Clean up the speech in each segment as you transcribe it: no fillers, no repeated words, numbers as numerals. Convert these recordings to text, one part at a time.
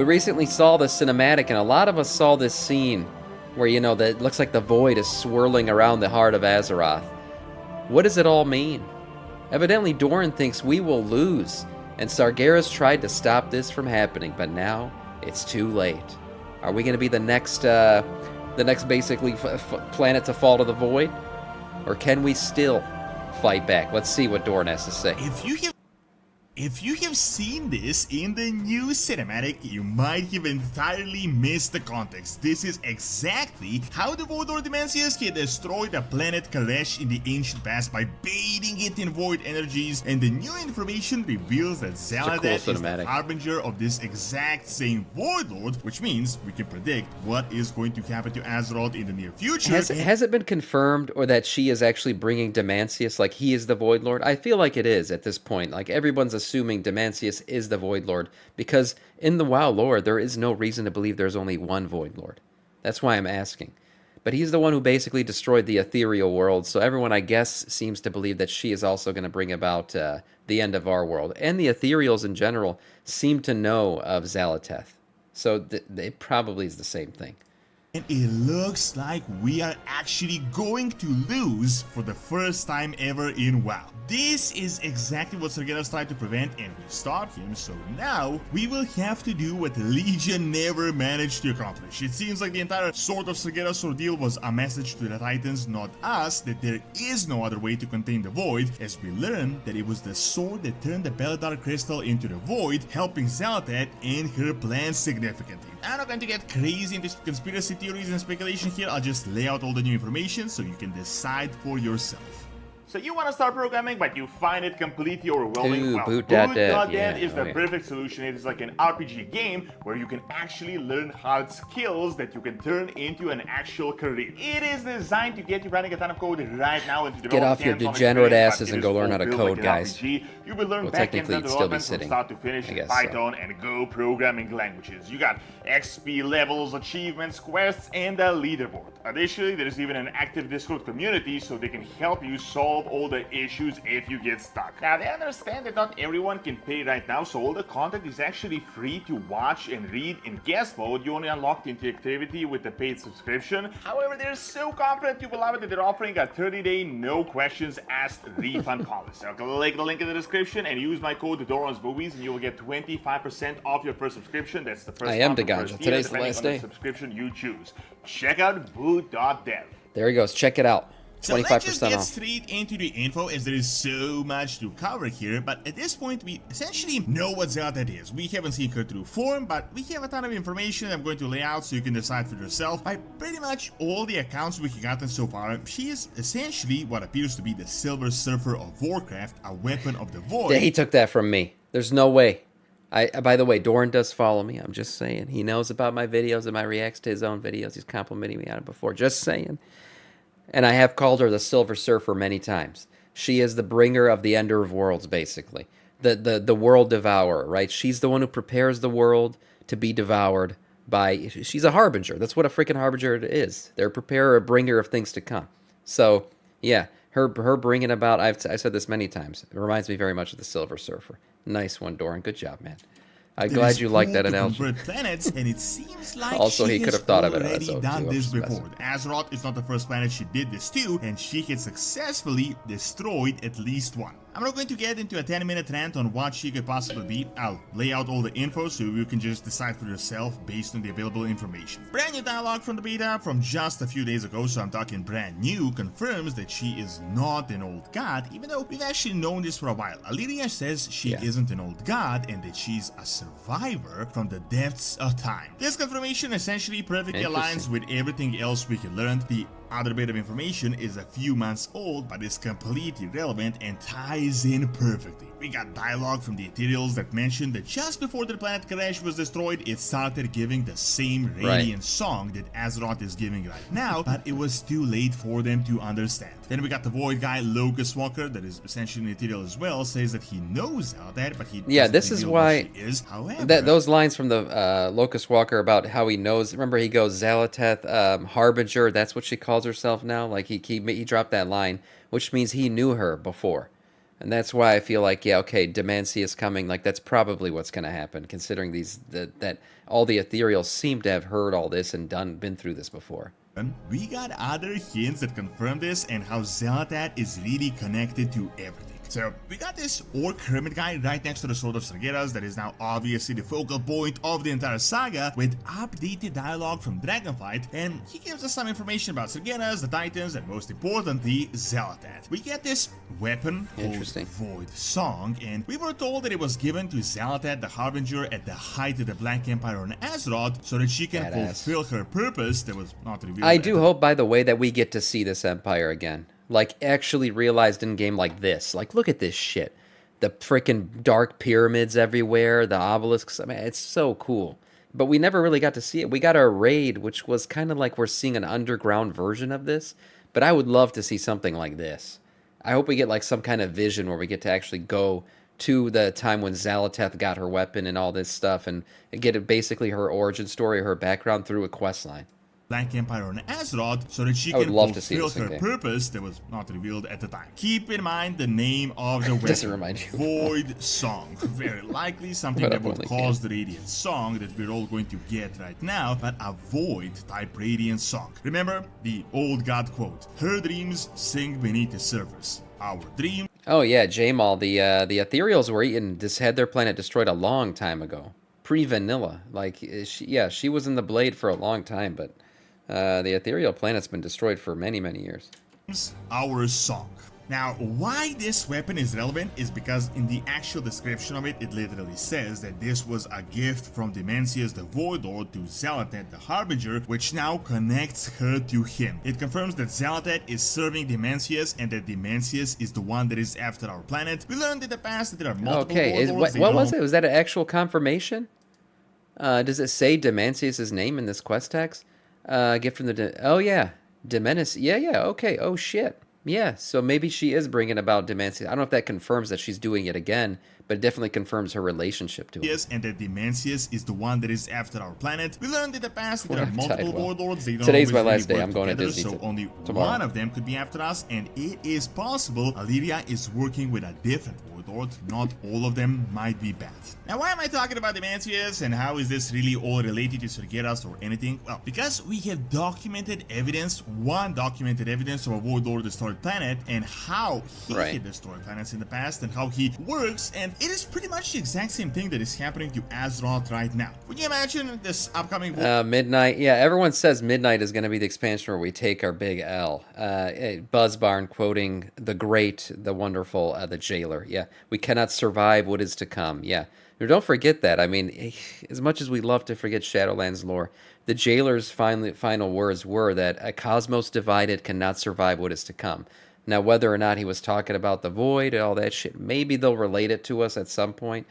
We recently saw the cinematic, and a lot of us saw this scene where, you know, that looks like the void is swirling around the heart of Azeroth. What does it all mean? Evidently, Doran thinks we will lose, and Sargeras tried to stop this from happening, but now it's too late. Are we going to be the next basically planet to fall to the void, or can we still fight back? Let's see what Doran has to say. If you have seen this in the new cinematic, you might have entirely missed the context. This is exactly how the Void Lord Demenas had destroyed the planet Kalesh in the ancient past by bathing it in void energies, and the new information reveals that Xal'atath is the harbinger of this exact same Void Lord, which means we can predict what is going to happen to Azeroth in the near future. Has it been confirmed, or that she is actually bringing Demenas, like he is the Void Lord? I feel like it is at this point. Like, everyone's assuming Demenas is the Void Lord, because in the WoW lore, there is no reason to believe there's only one Void Lord. That's why I'm asking. But he's the one who basically destroyed the ethereal world, so everyone, I guess, seems to believe that she is also going to bring about the end of our world. And the ethereals in general seem to know of Xal'atath. So it probably is the same thing. And it looks like we are actually going to lose for the first time ever in WoW. This is exactly what Sargeras tried to prevent, and we stopped him, so now we will have to do what the Legion never managed to accomplish. It seems like the entire Sword of Sargeras ordeal was a message to the Titans, not us, that there is no other way to contain the Void, as we learned that it was the sword that turned the Beldar Crystal into the Void, helping Xal'atath and her plans significantly. I'm not going to get crazy into conspiracy theories and speculation here, I'll just lay out all the new information so you can decide for yourself. So you want to start programming, but you find it completely overwhelming? Well, boot.dev is the perfect solution. It is like an RPG game where you can actually learn hard skills that you can turn into an actual career. It is designed to get you writing a ton of code right now into Get off your degenerate asses and go learn how to code, like guys. You will learn Technically, still be sitting from start to finish in Python and Go programming languages. You got XP levels, achievements, quests, and a leaderboard. Additionally, there is even an active Discord community so they can help you solve all the issues if you get stuck. Now, they understand that not everyone can pay right now, so all the content is actually free to watch and read. In guest mode, you only unlock the interactivity with the paid subscription. However, they're so confident you will love it that they're offering a 30-day no questions asked refund policy. So click the link in the description and use my code DoransMovies and you will get 25% off your first subscription. That's the first month, Today's the last day. Subscription you choose. Check out boot.dev. There he goes. Check it out. 25% so let's just get off. straight into the info, as there is so much to cover here, but at this point we essentially know what Xal'atath is. We haven't seen her through form, but we have a ton of information I'm going to lay out so you can decide for yourself. By pretty much all the accounts we've gotten so far, she is essentially what appears to be the Silver Surfer of Warcraft, a weapon of the Void. He took that from me. There's no way. By the way, Doran does follow me. I'm just saying. He knows about my videos and my reacts to his own videos. He's complimenting me on it before. Just saying. And I have called her the Silver Surfer many times. She is the bringer of the Ender of Worlds, basically. The world devourer, right? She's the one who prepares the world to be devoured by... She's a harbinger. That's what a freaking harbinger is. They're a preparer, a bringer of things to come. So, yeah, her bringing about... I've said this many times. It reminds me very much of the Silver Surfer. Nice one, Doran. Good job, man. I'm glad you like that analogy. Planets, and it seems like also, he could have thought of it as done this before. Messing. Azeroth is not the first planet she did this to, and she had successfully destroyed at least one. I'm not going to get into a 10-minute rant on what she could possibly be. I'll lay out all the info so you can just decide for yourself based on the available information. Brand new dialogue from the beta from just a few days ago, so I'm talking brand new, confirms that she is not an old god, even though we've actually known this for a while. Illyria says she isn't an old god and that she's a survivor from the depths of time. This confirmation essentially perfectly aligns with everything else we can learn. The other bit of information is a few months old, but is completely relevant and ties in perfectly. We got dialogue from the Ethereals that mentioned that just before the planet Kalesh was destroyed, it started giving the same radiant song that Azeroth is giving right now, but it was too late for them to understand. Then we got the Void guy, Locust Walker, that is essentially an Ethereal as well, says that he knows that, but he doesn't this is why she is. However, those lines from the Locust Walker about how he knows. Remember, he goes Xal'atath, Harbinger. That's what she calls herself now. Like he dropped that line, which means he knew her before. And that's why I feel like, yeah, okay, Demacia is coming. Like, that's probably what's going to happen, considering that all the ethereals seem to have heard all this and been through this before. We got other hints that confirm this and how Xal'atath is really connected to everything. So, we got this orc hermit guy right next to the Sword of Sargeras that is now obviously the focal point of the entire saga, with updated dialogue from Dragonflight, and he gives us some information about Sargeras, the Titans, and most importantly, Xal'atath. We get this weapon called Void Song, and we were told that it was given to Xal'atath the Harbinger at the height of the Black Empire on Azeroth, so that she can fulfill her purpose that was not revealed. I do hope, by the way, that we get to see this empire again. Like, actually realized in game like this. Like, look at this shit. The freaking dark pyramids everywhere, the obelisks. I mean, it's so cool. But we never really got to see it. We got our raid, which was kind of like we're seeing an underground version of this. But I would love to see something like this. I hope we get like some kind of vision where we get to actually go to the time when Xal'atath got her weapon and all this stuff, and get basically her origin story, her background through a quest line. Black Empire on Azeroth, so that she can fulfill her purpose that was not revealed at the time. Keep in mind the name of the weapon, Void Song. Very likely something that would cause the Radiant Song that we're all going to get right now, but a Void type Radiant Song. Remember the old god quote, "Her dreams sink beneath the surface. Our dreams..." Oh yeah, Jamal, the ethereals were had their planet destroyed a long time ago. Pre-vanilla. Like, she was in the blade for a long time, but the ethereal planet's been destroyed for many, many years. Our song. Now, why this weapon is relevant is because in the actual description of it, it literally says that this was a gift from Demenas the Void Lord to Xal'atath the Harbinger, which now connects her to him. It confirms that Xal'atath is serving Demenas and that Demenas is the one that is after our planet. We learned in the past that there are multiple Void Lords. What was it? Was that an actual confirmation? Does it say Demenas' name in this quest text? Gift from the... Oh, yeah. Demenas. Yeah, okay. Oh, shit. Yeah, so maybe she is bringing about Demenas. I don't know if that confirms that she's doing it again, but it definitely confirms her relationship to him. Yes, and that Demenas is the one that is after our planet. We learned in the past that there are multiple warlords. Today's my last day. I'm going to Disney. So only tomorrow. One of them could be after us, and it is possible Illyria is working with a different warlord. Not all of them might be bad. Now, why am I talking about Demenas, and how is this really all related to Sargeras or anything? Well, because we have documented evidence, of a warlord destroyed planet, and how he had destroyed planets in the past, and how he works, and it is pretty much the exact same thing that is happening to Azeroth right now. Would you imagine this upcoming Midnight? Yeah, everyone says Midnight is going to be the expansion where we take our big L. Buzzbarn quoting the great, the wonderful, the jailer. Yeah, we cannot survive what is to come. Yeah. Now, don't forget that. I mean, as much as we love to forget Shadowlands lore, the jailer's final words were that a cosmos divided cannot survive what is to come. Now, whether or not he was talking about the void and all that shit, maybe they'll relate it to us at some point.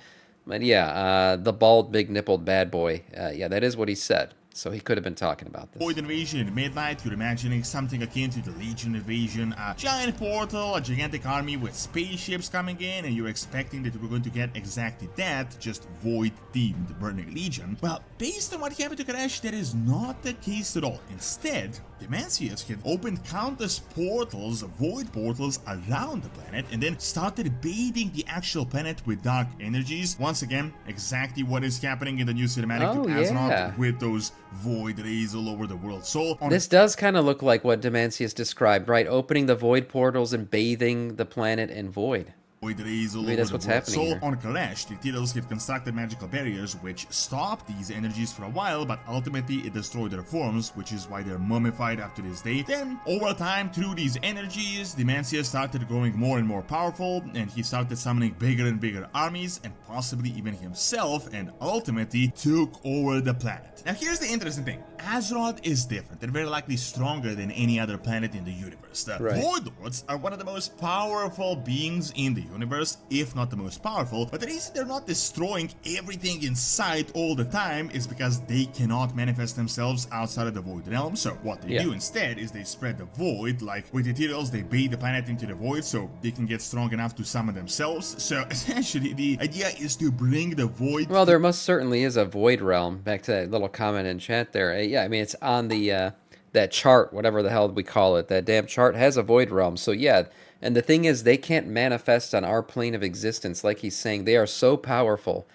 But yeah, the bald, big-nippled bad boy, yeah, that is what he said. So he could have been talking about this. Void invasion in Midnight, you're imagining something akin to the Legion invasion, a giant portal, a gigantic army with spaceships coming in, and you're expecting that we're going to get exactly that, just Void-themed Burning Legion. Well, based on what happened to Crash, that is not the case at all. Instead, Demenas had opened countless portals, Void portals, around the planet, and then started bathing the actual planet with dark energies. Once again, exactly what is happening in the new cinematic to Azeroth with those Void rays all over the world. So this does kind of look like what Demenas described, right? Opening the Void portals and bathing the planet in Void. Void rays all over that's what's happening here. On Kalash, the Ethereals have constructed magical barriers which stopped these energies for a while, but ultimately it destroyed their forms, which is why they're mummified up to this day. Then, over time, through these energies, Demenas started growing more and more powerful, and he started summoning bigger and bigger armies, and possibly even himself, and ultimately took over the planet. Now here's the interesting thing. Azeroth is different and very likely stronger than any other planet in the universe. The Void Lords are one of the most powerful beings in the universe, if not the most powerful, but the reason they're not destroying everything in sight all the time is because they cannot manifest themselves outside of the Void realm. So what they do instead is they spread the Void, like with Ethereals they bait the planet into the Void so they can get strong enough to summon themselves. So essentially the idea is to bring the Void... Well, there most certainly is a Void realm, back to that little comment in chat there. Yeah, I mean, it's on the that chart, whatever the hell we call it, that damn chart has a void realm. So yeah, and the thing is, they can't manifest on our plane of existence. Like he's saying, they are so powerful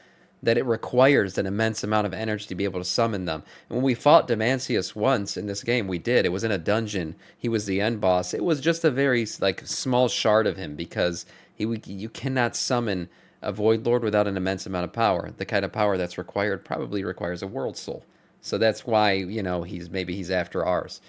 that it requires an immense amount of energy to be able to summon them. And when we fought Demancius once in this game, we did. It was in a dungeon. He was the end boss. It was just a very like small shard of him because you cannot summon a Void Lord without an immense amount of power. The kind of power that's required probably requires a World Soul. So that's why, he's after ours.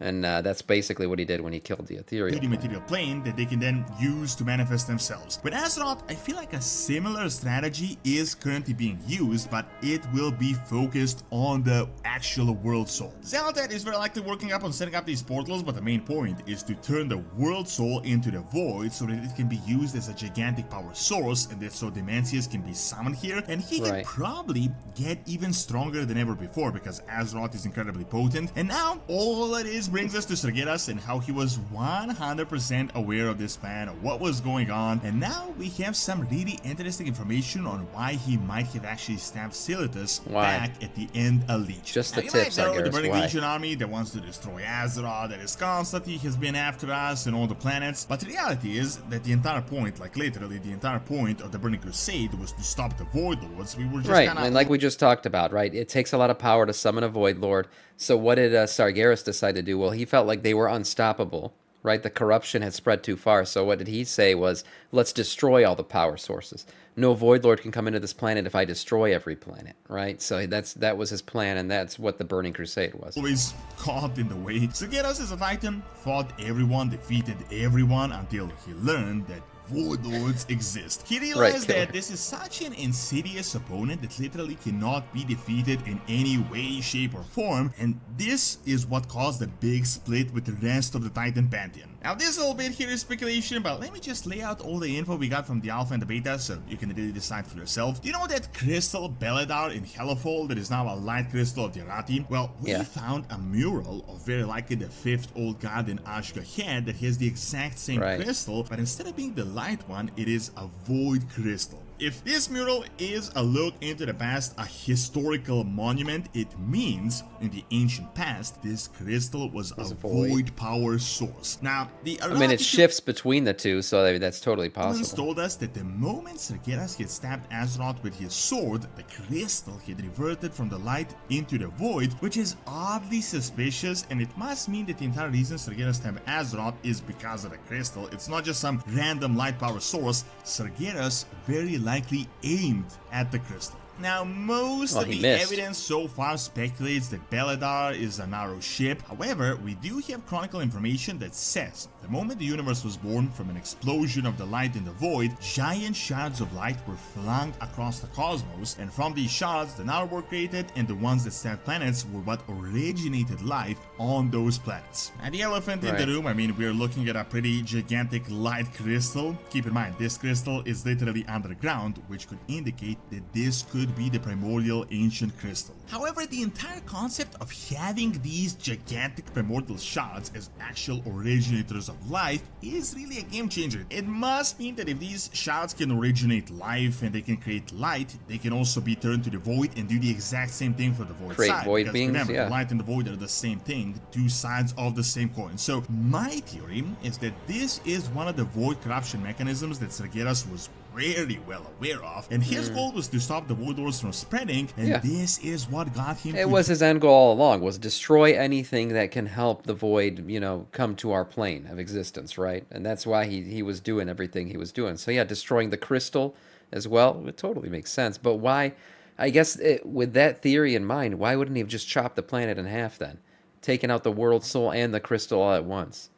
And that's basically what he did when he killed the Ethereal. 3D material plane that they can then use to manifest themselves. With Azeroth, I feel like a similar strategy is currently being used, but it will be focused on the actual World Soul. Xal'atath is very likely working up on setting up these portals, but the main point is to turn the World Soul into the Void so that it can be used as a gigantic power source, and that so Demancius can be summoned here, and he can probably get even stronger than ever before because Azeroth is incredibly potent. And now, all it is brings us to Sargeras and how he was 100% aware of this plan, of what was going on, and now we have some really interesting information on why he might have actually stabbed Xal'atath back at the end a leech. Just the tips, I guess. The Burning Legion army that wants to destroy Azeroth, that is constantly has been after us and all the planets, but the reality is that the entire point, like literally the entire point of the Burning Crusade was to stop the Void Lords. We were just and like we just talked about, right? It takes a lot of power to summon a Void Lord. So what did Sargeras decide to do? Well, he felt like they were unstoppable, right? The corruption had spread too far. So what did he say was, let's destroy all the power sources. No Void Lord can come into this planet if I destroy every planet, right? So that was his plan, and that's what the Burning Crusade was. Always caught in the way. Sargeras as a Titan fought everyone, defeated everyone until he learned that Void Lords exist. He realized that this is such an insidious opponent that literally cannot be defeated in any way, shape, or form, and this is what caused the big split with the rest of the Titan Pantheon. Now this little bit here is speculation, but let me just lay out all the info we got from the alpha and the beta so you can really decide for yourself. Do you know that crystal Beledar in Hellfall that is now a light crystal of the Arathi? Well, we found a mural of very likely the 5th old god in Ashgahed that has the exact same crystal, but instead of being the light one, it is a void crystal. If this mural is a look into the past, a historical monument, it means in the ancient past, this crystal was a void power source. Now, it shifts between the two, so that's totally possible. Told us that the moment Sargeras had stabbed Azeroth with his sword, the crystal had reverted from the light into the void, which is oddly suspicious, and it must mean that the entire reason Sargeras stabbed Azeroth is because of the crystal. It's not just some random light power source. Sargeras very likely aimed at the crystal. Now, most of the evidence so far speculates that Beledar is a narrow ship. However, we do have chronicle information that says the moment the universe was born from an explosion of the light in the void, giant shards of light were flung across the cosmos, and from these shards, the Na'ar were created, and the ones that stabbed planets were what originated life on those planets. And the elephant in the room, I mean, we're looking at a pretty gigantic light crystal. Keep in mind, this crystal is literally underground, which could indicate that this could be the primordial ancient crystal. However, the entire concept of having these gigantic primordial shards as actual originators of life is really a game changer. It must mean that if these shards can originate life and they can create light, they can also be turned to the void and do the exact same thing for the void create side. Void beings, remember, the light and the void are the same thing, two sides of the same coin. So my theory is that this is one of the void corruption mechanisms that Sargeras was very well aware of, and his goal was to stop the Void Lords from spreading, and this is what got him. It was his end goal all along, was destroy anything that can help the Void, come to our plane of existence, right? And that's why he was doing everything he was doing. So yeah, destroying the crystal as well, it totally makes sense. But why, I guess with that theory in mind, why wouldn't he have just chopped the planet in half then? Taken out the World Soul and the crystal all at once?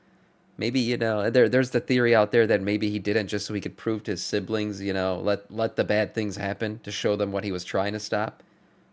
Maybe, there's the theory out there that maybe he didn't just so he could prove to his siblings, let the bad things happen to show them what he was trying to stop.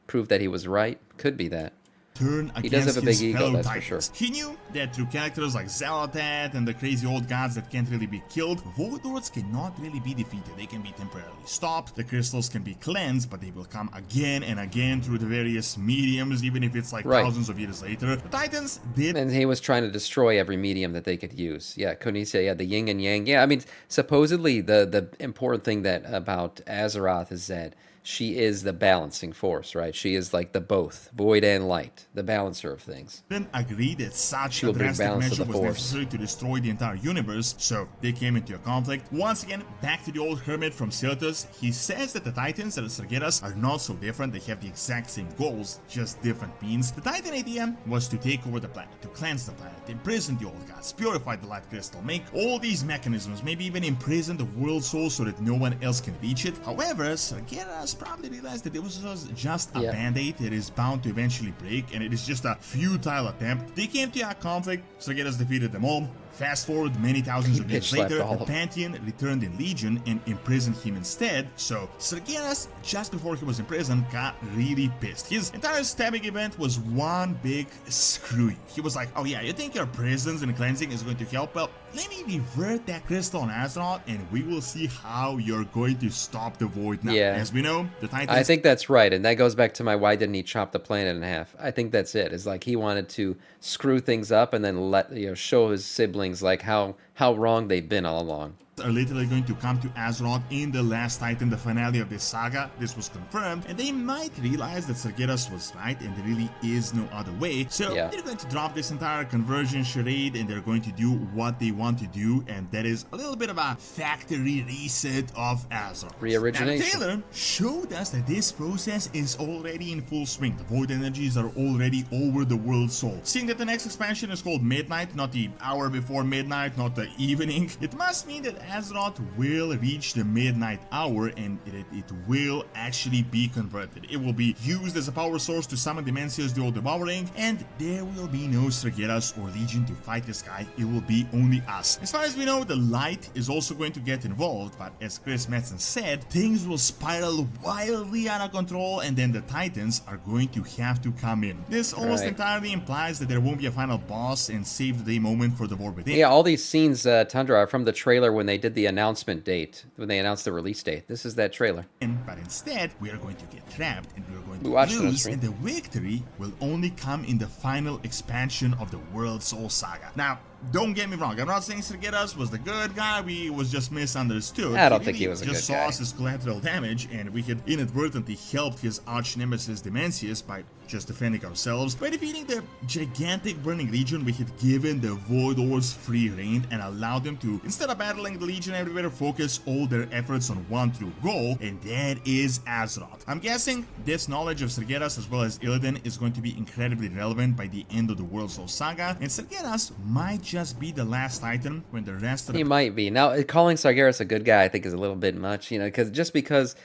Prove that he was right. Could be that. Turn he does have a big ego, that's Titans. for sure. He knew that through characters like Xal'atath and the crazy old gods that can't really be killed, Void Lords cannot really be defeated. They can be temporarily stopped, the crystals can be cleansed, but they will come again and again through the various mediums, even if it's like thousands of years later. The Titans did. And he was trying to destroy every medium that they could use. Yeah, couldn't he say, the yin and yang? Yeah, I mean, supposedly the important thing that about Azeroth is that she is the balancing force, right? She is like the both, void and light, the balancer of things. Didn't agree that such She a will bring drastic balance to measure the was Force. necessary to destroy the entire universe, so they came into a conflict. Once again, back to the old hermit from Xal'atath, he says that the Titans and the Sargeras are not so different, they have the exact same goals, just different means. The Titan idea was to take over the planet, to cleanse the planet, imprison the old gods, purify the light crystal, make all these mechanisms, maybe even imprison the world soul so that no one else can reach it. However, Sargeras probably realized that it was just a band-aid, it is bound to eventually break, and it is just a futile attempt. They came to a conflict, Sargeras defeated them all. Fast forward many thousands of years later, the Pantheon returned in Legion and imprisoned him instead, so Sargeras, just before he was imprisoned, got really pissed. His entire stabbing event was one big screw you. He was like, oh yeah, you think your prisons and cleansing is going to help? Well, let me revert that crystal on Azeroth and we will see how you're going to stop the void now. Yeah. As we know, the Titans... I think that's right, and that goes back to my why didn't he chop the planet in half. I think that's it. It's like he wanted to screw things up and then show his siblings like how wrong they've been all along. Are literally going to come to Azeroth in the last Titan, the finale of this saga. This was confirmed, and they might realize that Sargeras was right and there really is no other way. So they're going to drop this entire conversion charade and they're going to do what they want to do, and that is a little bit of a factory reset of Azeroth. Reorigination. Now, Taylor showed us that this process is already in full swing. The void energies are already over the world soul. Seeing that the next expansion is called Midnight, not the hour before midnight, not the evening, it must mean that Azeroth will reach the midnight hour and it will actually be converted. It will be used as a power source to summon Demenas the All Devouring, and there will be no Sargeras or Legion to fight this guy. It will be only us. As far as we know, the light is also going to get involved, but as Chris Metzen said, things will spiral wildly out of control and then the Titans are going to have to come in. This almost entirely implies that there won't be a final boss and save the day moment for the war within. Yeah, all these scenes, Tundra, are from the trailer when they did the announcement date, when they announced the release date. This is that trailer. But instead, we are going to get trapped and we are going to lose, and the victory will only come in the final expansion of the World Soul Saga. Now, don't get me wrong, I'm not saying Sargeras was the good guy, we was just misunderstood. I don't think he was a good guy. Just saw us as collateral damage, and we had inadvertently helped his arch nemesis Demenas by just defending ourselves. By defeating the gigantic Burning Legion, we had given the Void Lords free reign and allowed them to, instead of battling the Legion everywhere, focus all their efforts on one true goal, and that is Azeroth. I'm guessing this knowledge of Sargeras as well as Illidan is going to be incredibly relevant by the end of the World Soul Saga, and Sargeras might just be the last Titan when the rest of the... He might be. Now, calling Sargeras a good guy, I think, is a little bit much, you know, because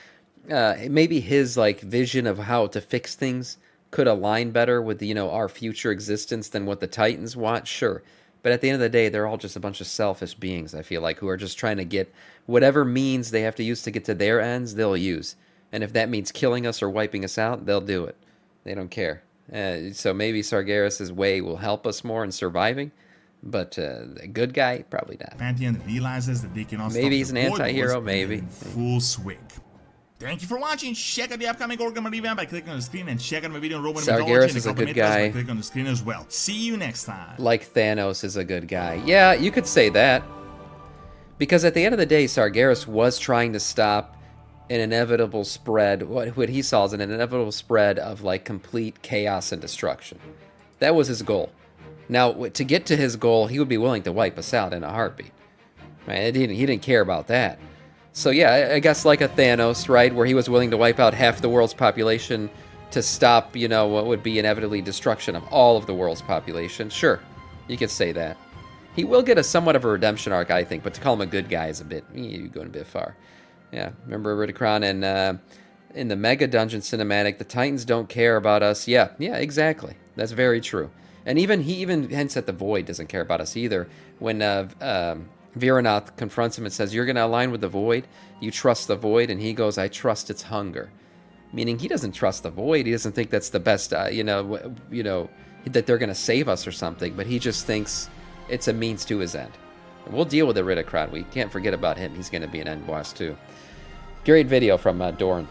maybe his, like, vision of how to fix things could align better with, you know, our future existence than what the Titans want, sure. But at the end of the day, they're all just a bunch of selfish beings, I feel like, who are just trying to get whatever means they have to use to get to their ends, they'll use. And if that means killing us or wiping us out, they'll do it. They don't care. So maybe Sargeras' way will help us more in surviving. But a good guy, probably not. Pantheon realizes that they cannot stop maybe he's an the Void anti-hero, Wars maybe. in full swing. Thank you for watching. Check out the upcoming Orgrimmar revamp by clicking on the screen, and check out my video on Roman mythology Sargeras and is a couple good mythos by guy. clicking on the screen as well. See you next time. Like Thanos is a good guy. Yeah, you could say that. Because at the end of the day, Sargeras was trying to stop an inevitable spread, what he saw as an inevitable spread of, like, complete chaos and destruction. That was his goal. Now, to get to his goal, he would be willing to wipe us out in a heartbeat. Right? He didn't care about that. So yeah, I guess like a Thanos, right, where he was willing to wipe out half the world's population to stop, you know, what would be inevitably destruction of all of the world's population. Sure, you could say that. He will get a somewhat of a redemption arc, I think, but to call him a good guy is a bit, you're going a bit far. Yeah, remember Ridicron and in the Mega Dungeon cinematic, the Titans don't care about us. Yeah, exactly. That's very true. And he even hints at the Void doesn't care about us either. When Viranath confronts him and says, you're going to align with the Void, you trust the Void, and he goes, I trust its hunger. Meaning he doesn't trust the Void, he doesn't think that's the best, that they're going to save us or something, but he just thinks it's a means to his end. And we'll deal with the Ridicron, we can't forget about him, he's going to be an end boss too. Great video from Dorn.